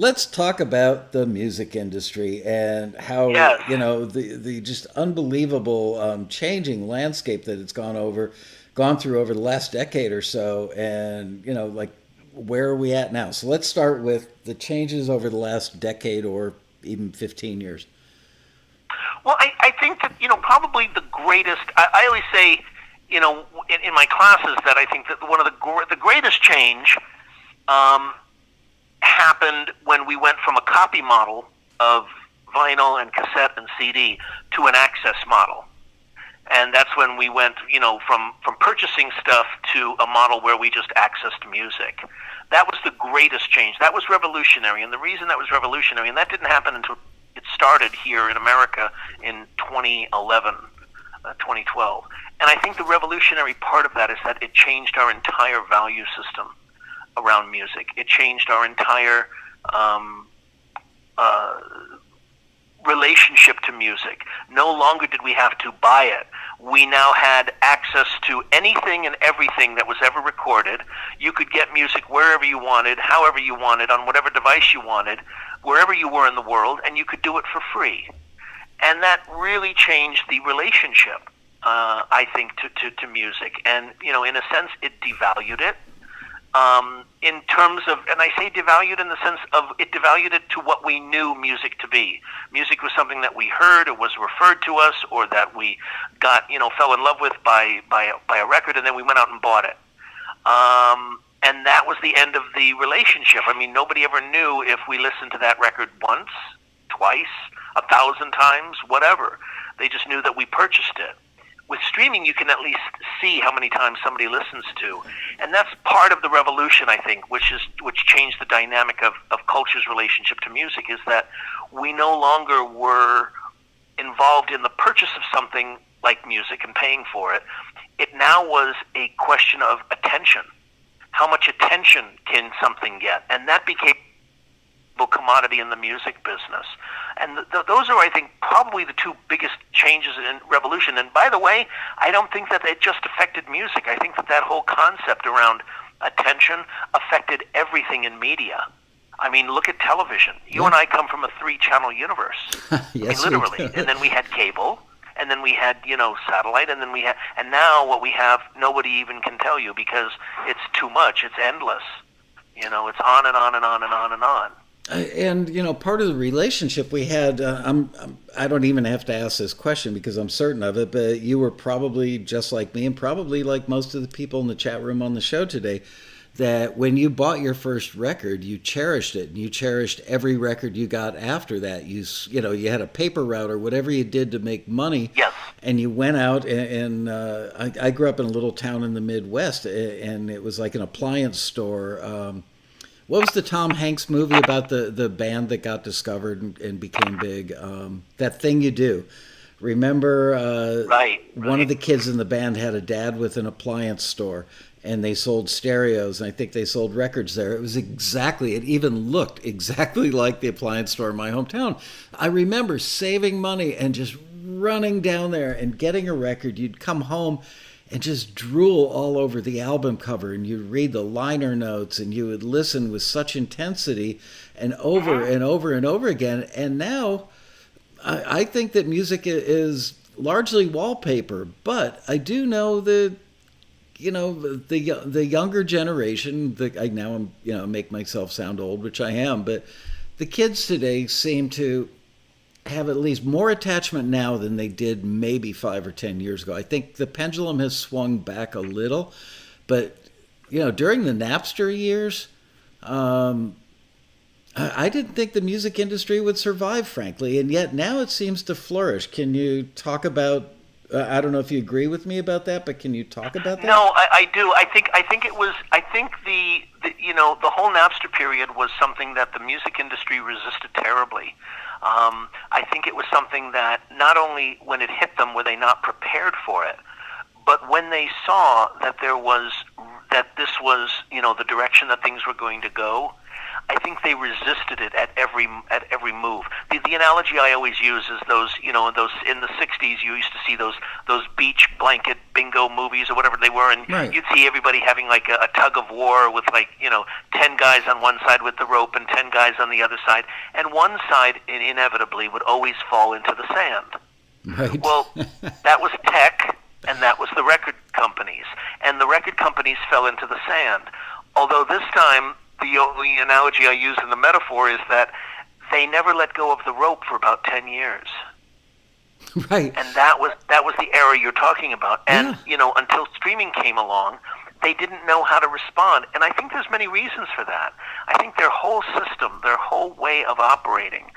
Let's talk about the music industry and how, Yes. the just unbelievable changing landscape that it's gone through over the last decade or so, and like where are we at now? So let's start with the changes over the last decade or even 15 years. Well, I think that, probably the greatest, I always say, in my classes that I think that one of the greatest change um, happened when we went from a copy model of vinyl and cassette and CD to an access model. And that's when we went, from purchasing stuff to a model where we just accessed music. That was the greatest change. That was revolutionary. And the reason that was revolutionary, and that didn't happen until it started here in America in 2011, 2012. And I think the revolutionary part of that is that it changed our entire value system around music. It changed our entire uh, relationship to music. No longer did we have to buy it. We now had access to anything and everything that was ever recorded. You could get music wherever you wanted, however you wanted, on whatever device you wanted, wherever you were in the world, and you could do it for free. And that really changed the relationship, I think, to music. And, in a sense, it devalued it. In terms of, and I say devalued in the sense of it devalued it to what we knew music to be. Music was something that we heard or was referred to us or that we got, fell in love with by a record, and then we went out and bought it. And that was the end of the relationship. I mean, nobody ever knew if we listened to that record once, twice, 1,000 times, whatever. They just knew that we purchased it. With streaming, you can at least see how many times somebody listens to, and that's part of the revolution, I think, which changed the dynamic of culture's relationship to music. Is that we no longer were involved in the purchase of something like music and paying for it. It now was a question of attention. How much attention can something get? And that became commodity in the music business. And those are, I think, probably the two biggest changes in revolution. And by the way, I don't think that it just affected music. I think that that whole concept around attention affected everything in media. I mean, look at television. You Yeah. and I come from a three-channel universe. I mean, Yes, we literally. do. And then we had cable, and then we had, satellite, and then and now what we have, nobody even can tell you because it's too much. It's endless. It's on and on and on and on and on. And part of the relationship we had, I don't even have to ask this question because I'm certain of it, but you were probably just like me and probably like most of the people in the chat room on the show today, that when you bought your first record, you cherished it, and you cherished every record you got after that. You had a paper route or whatever you did to make money, Yes. and you went out I grew up in a little town in the Midwest, and it was like an appliance store. What was the Tom Hanks movie about the band that got discovered and became big? That Thing You Do. Remember, Right, one of right. the kids in the band had a dad with an appliance store, and they sold stereos, and I think they sold records there. It even looked exactly like the appliance store in my hometown. I remember saving money and just running down there and getting a record. You'd come home and just drool all over the album cover, and you'd read the liner notes, and you would listen with such intensity and over Mm-hmm. and over and over again. And now I think that music is largely wallpaper, but I do know that the younger generation. I now am make myself sound old, which I am, but the kids today seem to have at least more attachment now than they did maybe 5 or 10 years ago. I think the pendulum has swung back a little, but during the Napster years, um, I didn't think the music industry would survive, frankly, and yet now it seems to flourish. Can you talk about? I don't know if you agree with me about that, but can you talk about that? No, I do. I think it was. I think the whole Napster period was something that the music industry resisted terribly. I think it was something that not only when it hit them were they not prepared for it, but when they saw that this was the direction that things were going to go, I think they resisted it at every move. The analogy I always use is those in the '60s you used to see those beach blanket bingo movies or whatever they were, and Right. you'd see everybody having like a tug of war with 10 guys on one side with the rope and 10 guys on the other side, and one side inevitably would always fall into the sand. Right. Well, that was tech, and that was the record companies, and the record companies fell into the sand. Although this time, the only analogy I use in the metaphor is that they never let go of the rope for about 10 years. Right. And that was the era you're talking about. And, Yeah. until streaming came along, they didn't know how to respond. And I think there's many reasons for that. I think their whole system, their whole way of operating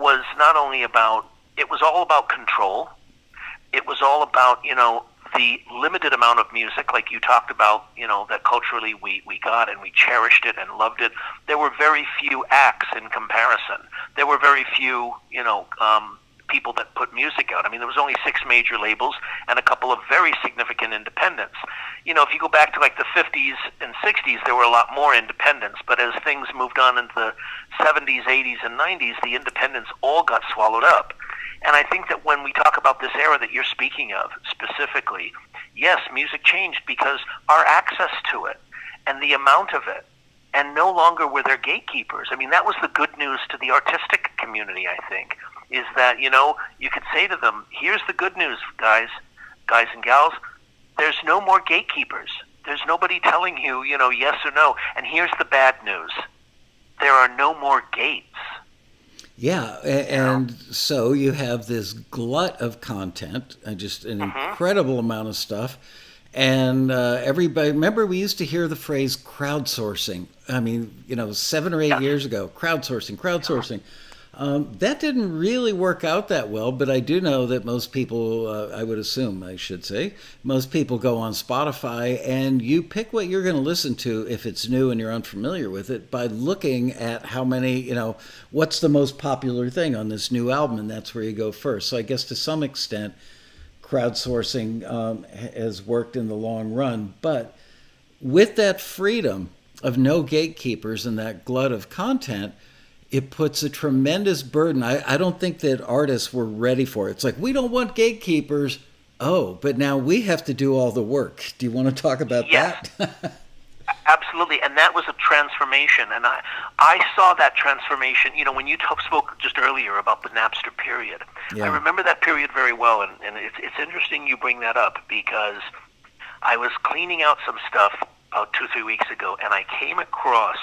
was not only about, it was all about control. It was all about, the limited amount of music, like you talked about, that culturally we got and we cherished it and loved it. There were very few acts in comparison. There were very few, people that put music out. I mean, there was only 6 major labels and a couple of very significant independents. If you go back to like the 50s and 60s, there were a lot more independents. But as things moved on into the 70s, 80s, and 90s, the independents all got swallowed up. And I think that when we talk about this era that you're speaking of specifically, yes, music changed because our access to it and the amount of it, and no longer were there gatekeepers. I mean, that was the good news to the artistic community, I think, is that, you could say to them, here's the good news, guys and gals, there's no more gatekeepers. There's nobody telling you, yes or no. And here's the bad news. There are no more gates. Yeah, and so you have this glut of content, just an incredible amount of stuff. And everybody, remember we used to hear the phrase crowdsourcing. I mean, 7 or 8 years ago, crowdsourcing. That didn't really work out that well, but I do know that most people, I would assume, I should say, most people go on Spotify and you pick what you're going to listen to if it's new and you're unfamiliar with it by looking at how many, what's the most popular thing on this new album, and that's where you go first. So I guess to some extent, crowdsourcing has worked in the long run, but with that freedom of no gatekeepers and that glut of content, it puts a tremendous burden. I don't think that artists were ready for it. It's like, we don't want gatekeepers. Oh, but now we have to do all the work. Do you want to talk about that? Absolutely, and that was a transformation, and I saw that transformation. When you spoke just earlier about the Napster period, I remember that period very well, and it's interesting you bring that up because I was cleaning out some stuff about 2-3 weeks ago, and I came across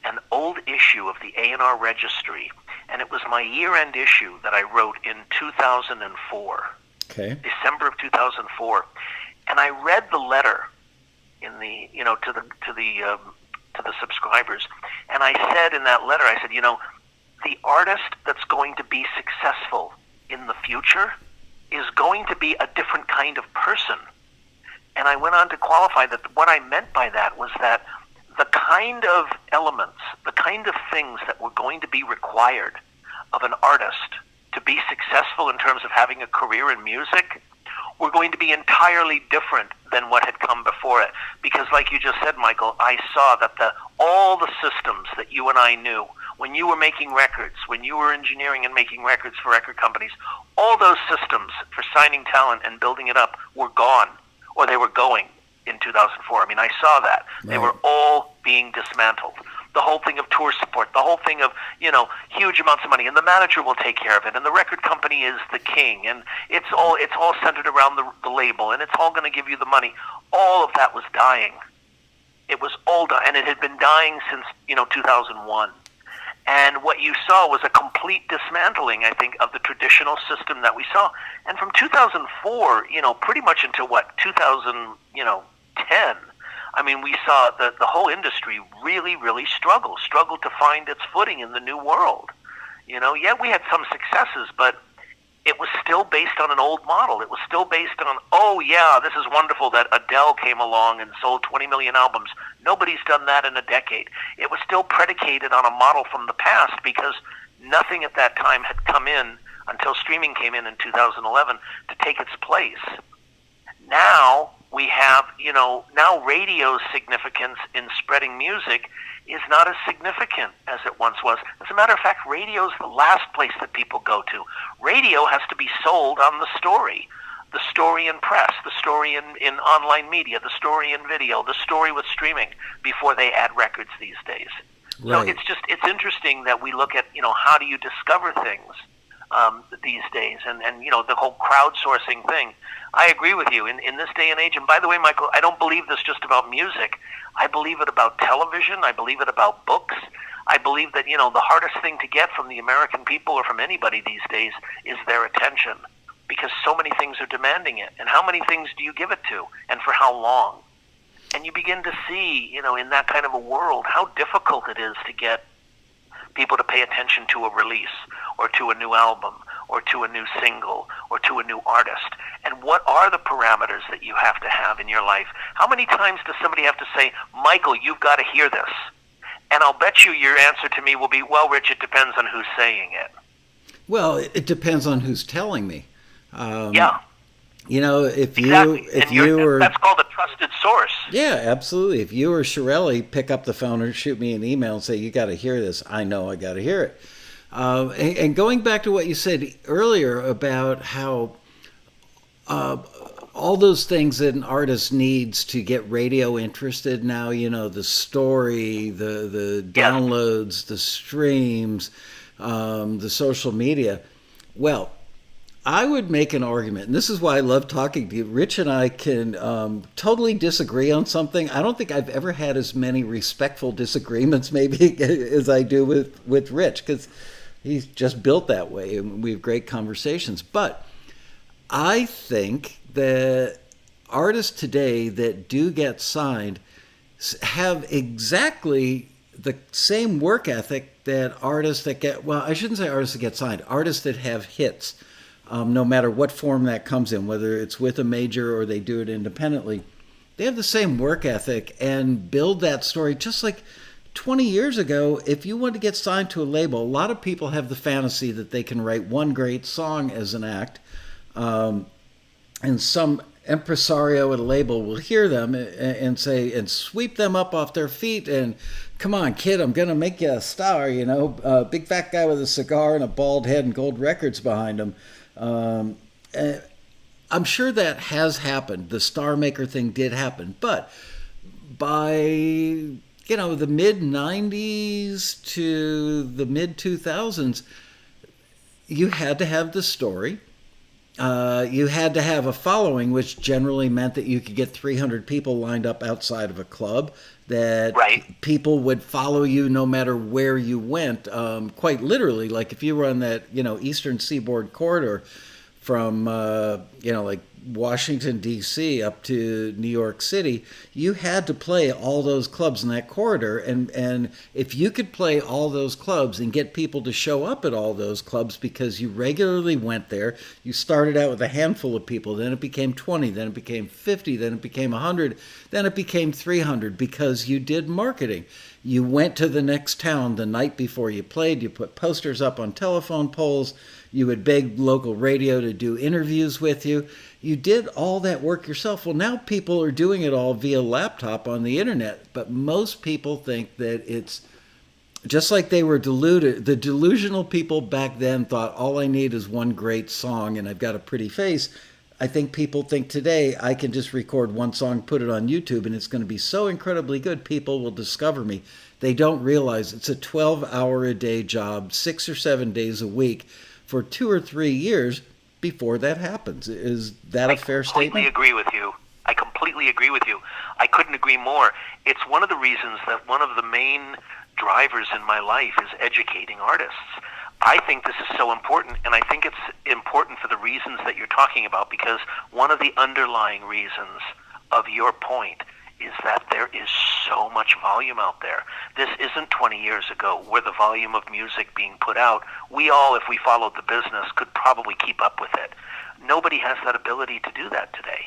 an old issue of the A&R Registry, and it was my year-end issue that I wrote in 2004, December of 2004, and I read the letter in the to the subscribers, and I said in that letter, I said, the artist that's going to be successful in the future is going to be a different kind of person. And I went on to qualify that what I meant by that was that the kind of elements, the kind of things that were going to be required of an artist to be successful in terms of having a career in music were going to be entirely different than what had come before it. Because like you just said, Michael, I saw that all the systems that you and I knew, when you were making records, when you were engineering and making records for record companies, all those systems for signing talent and building it up were gone, or they were going in 2004. I mean, I saw that. Right. They were all being dismantled. The whole thing of tour support, the whole thing of, huge amounts of money, and the manager will take care of it, and the record company is the king, and it's all centered around the label, and it's all going to give you the money. All of that was dying. It was all dying, and it had been dying since, 2001. And what you saw was a complete dismantling, I think, of the traditional system that we saw. And from 2004, pretty much until 2010, I mean, we saw the whole industry really, really struggle to find its footing in the new world. Yeah, we had some successes, but it was still based on an old model. It was still based on, oh yeah, this is wonderful that Adele came along and sold 20 million albums. Nobody's done that in a decade. It was still predicated on a model from the past because nothing at that time had come in until streaming came in 2011 to take its place. Now we have, now radio's significance in spreading music is not as significant as it once was. As a matter of fact, radio is the last place that people go to. Radio has to be sold on the story in press, the story in online media, the story in video, the story with streaming before they add records these days. Right. So it's interesting that we look at, how do you discover things these days, and the whole crowdsourcing thing. I agree with you in this day and age. And by the way, Michael, I don't believe this just about music. I believe it about television. I believe it about books. I believe that, the hardest thing to get from the American people or from anybody these days is their attention, because so many things are demanding it. And how many things do you give it to, and for how long? And you begin to see, in that kind of a world, how difficult it is to get people to pay attention to a release or to a new album or to a new single or to a new artist. And what are the parameters that you have to have in your life? How many times does somebody have to say, Michael, you've got to hear this? And I'll bet you your answer to me will be, well, Rich, it depends on who's saying it. Well, it depends on who's telling me. Yeah. If exactly. you were, that's called a trusted source. Yeah, absolutely. If you or Shirelli pick up the phone or shoot me an email and say, you got to hear this, I know I got to hear it. And going back to what you said earlier about how all those things that an artist needs to get radio interested now, the story, the downloads, the streams, the social media. Well, I would make an argument, and this is why I love talking to you. Ritch and I can totally disagree on something. I don't think I've ever had as many respectful disagreements maybe as I do with Ritch, because he's just built that way, and we have great conversations. But I think that artists today that do get signed have exactly the same work ethic that artists that get, well, I shouldn't say artists that get signed, artists that have hits. No matter what form that comes in, whether it's with a major or they do it independently, they have the same work ethic and build that story. Just like 20 years ago, if you want to get signed to a label, a lot of people have the fantasy that they can write one great song as an act, and some impresario at a label will hear them and say, and sweep them up off their feet and, come on, kid, I'm going to make you a star, a big fat guy with a cigar and a bald head and gold records behind him. I'm sure that has happened. The Star Maker thing did happen. But by, the mid-90s to the mid-2000s, you had to have the story. You had to have a following, which generally meant that you could get 300 people lined up outside of a club, that people would follow you no matter where you went, quite literally. Like if you were on that, Eastern Seaboard corridor from, like Washington, D.C. up to New York City, you had to play all those clubs in that corridor. And if you could play all those clubs and get people to show up at all those clubs because you regularly went there, you started out with a handful of people, then it became 20, then it became 50, then it became 100, then it became 300 because you did marketing. You went to the next town the night before you played, you put posters up on telephone poles, you would beg local radio to do interviews with you. You did all that work yourself. Well, now people are doing it all via laptop on the internet, but most people think that it's just like they were deluded. The delusional people back then thought all I need is one great song and I've got a pretty face. I think people think today I can just record one song, put it on YouTube, and it's going to be so incredibly good people will discover me. They don't realize it's a 12-hour-a-day job, 6 or 7 days a week for 2 or 3 years before that happens. Is that a fair statement? I completely agree with you. I couldn't agree more. It's one of the reasons that one of the main drivers in my life is educating artists. I think this is so important, and I think it's important for the reasons that you're talking about, because one of the underlying reasons of your point is that there is so much volume out there. This isn't 20 years ago where the volume of music being put out, we all, if we followed the business, could probably keep up with it. Nobody has that ability to do that today.